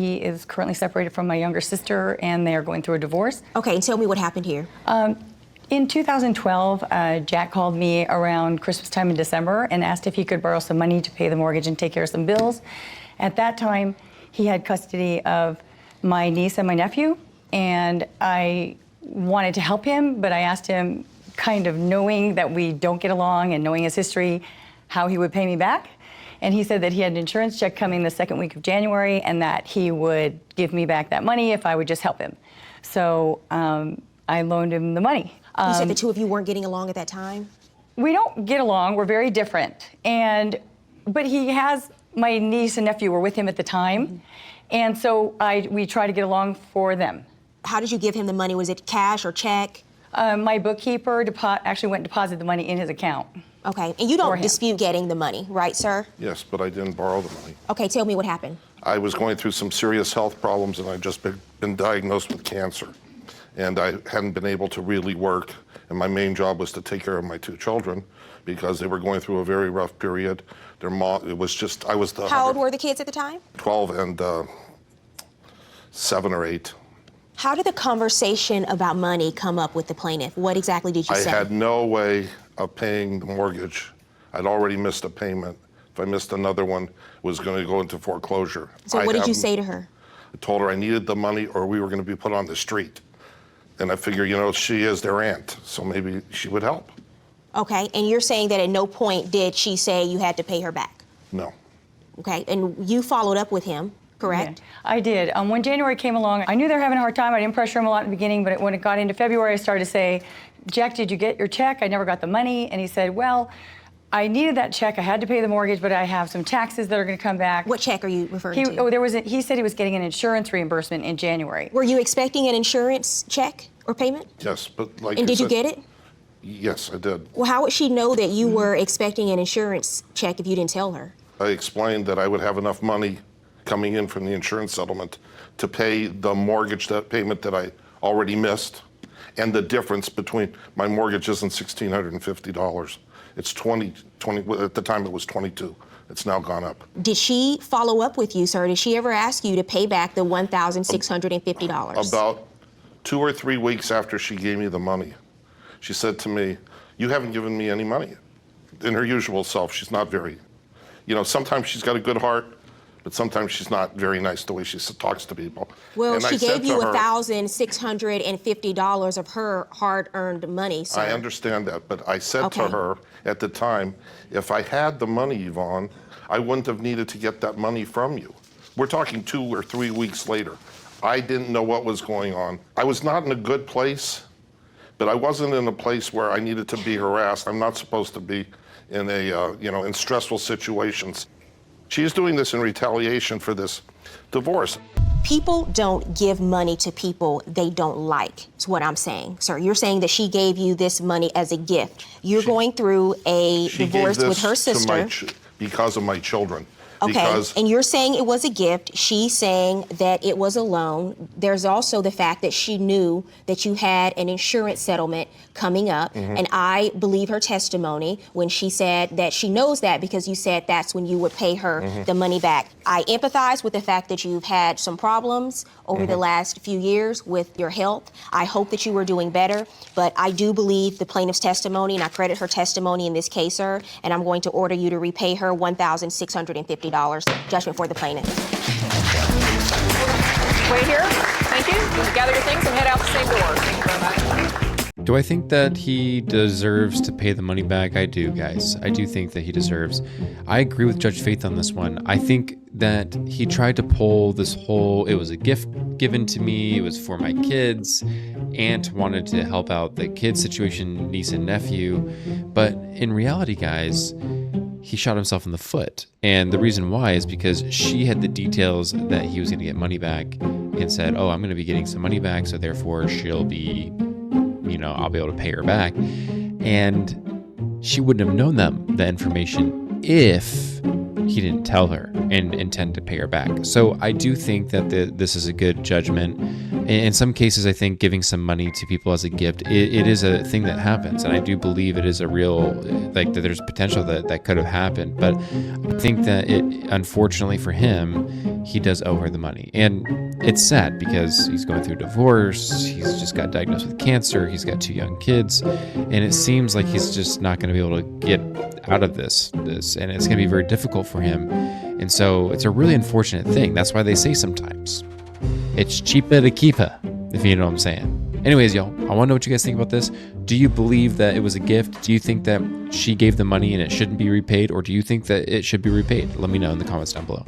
He is currently separated from my younger sister, and they are going through a divorce. Okay, and tell me what happened here. In 2012, Jack called me around Christmas time in December and asked if he could borrow some money to pay the mortgage and take care of some bills. At that time, he had custody of my niece and my nephew, and I wanted to help him, but I asked him, kind of knowing that we don't get along and knowing his history, how he would pay me back. And he said that he had an insurance check coming the second week of January and that he would give me back that money if I would just help him. So I loaned him the money. You said the two of you weren't getting along at that time? We don't get along. We're very different. But he has, my niece and nephew were with him at the time. Mm-hmm. And so we try to get along for them. How did you give him the money? Was it cash or check? My bookkeeper actually went and deposited the money in his account. Okay, and you don't dispute getting the money, right, sir? Yes, but I didn't borrow the money. Okay, tell me what happened. I was going through some serious health problems, and I'd just been diagnosed with cancer. And I hadn't been able to really work, and my main job was to take care of my two children because they were going through a very rough period. Their mom, I was the... How old were the kids at the time? 12 and 7 or 8. How did the conversation about money come up with the plaintiff? What exactly did you say? I had no way of paying the mortgage. I'd already missed a payment. If I missed another one, it was going to go into foreclosure. So what did you say to her? I told her I needed the money or we were going to be put on the street. And I figured, she is their aunt, so maybe she would help. Okay, and you're saying that at no point did she say you had to pay her back? No. Okay, and you followed up with him, correct? Yeah, I did. When January came along, I knew they were having a hard time. I didn't pressure him a lot in the beginning, but when it got into February, I started to say, Jack, did you get your check? I never got the money. And he said, well, I needed that check. I had to pay the mortgage, but I have some taxes that are going to come back. What check are you referring to? He said he was getting an insurance reimbursement in January. Were you expecting an insurance check or payment? Yes, but like And did you get it? Yes, I did. Well, how would she know that you were expecting an insurance check if you didn't tell her? I explained that I would have enough money coming in from the insurance settlement to pay the mortgage payment that I already missed, and the difference between my mortgage isn't $1,650. It's 20, at the time it was 22. It's now gone up. Did she follow up with you, sir? Did she ever ask you to pay back the $1,650? About 2 or 3 weeks after she gave me the money, she said to me, you haven't given me any money. In her usual self, she's not very, sometimes she's got a good heart, but sometimes she's not very nice the way she talks to people. Well, and she gave you $1,650 of her hard-earned money, sir. I understand that, but I said to her at the time, if I had the money, Yvonne, I wouldn't have needed to get that money from you. We're talking 2 or 3 weeks later. I didn't know what was going on. I was not in a good place, but I wasn't in a place where I needed to be harassed. I'm not supposed to be in in stressful situations. She's doing this in retaliation for this divorce. People don't give money to people they don't like, is what I'm saying. Sir, you're saying that she gave you this money as a gift. You're going through a divorce with her sister. Because of my children. Okay, and you're saying it was a gift. She's saying that it was a loan. There's also the fact that she knew that you had an insurance settlement coming up, and I believe her testimony when she said that she knows that because you said that's when you would pay her the money back. I empathize with the fact that you've had some problems over the last few years with your health. I hope that you were doing better, but I do believe the plaintiff's testimony, and I credit her testimony in this case, sir, and I'm going to order you to repay her $1,650. Judgment for the plaintiff. Wait here. Thank you. Gather your things and head out the same door. Thank you very much. Do I think that he deserves to pay the money back? I do, guys. I do think that he deserves. I agree with Judge Faith on this one. I think that he tried to pull this whole, it was a gift given to me, it was for my kids, aunt wanted to help out the kids situation, niece and nephew. But in reality, guys, he shot himself in the foot. And the reason why is because she had the details that he was going to get money back and said, oh, I'm going to be getting some money back, so therefore she'll be, I'll be able to pay her back. And she wouldn't have known the information if he didn't tell her and intend to pay her back. So I do think that this is a good judgment. In some cases, I think giving some money to people as a gift, it is a thing that happens. And I do believe it is a real, like, that there's potential that could have happened. But I think that unfortunately for him, he does owe her the money. And it's sad because he's going through a divorce. He's just got diagnosed with cancer. He's got 2 young kids. And it seems like he's just not going to be able to get out of this. And it's going to be very difficult for him. And so it's a really unfortunate thing. That's why they say sometimes it's cheaper to keep her, if you know what I'm saying. Anyways, y'all, I want to know what you guys think about this. Do you believe that it was a gift? Do you think that she gave the money and it shouldn't be repaid? Or do you think that it should be repaid? Let me know in the comments down below.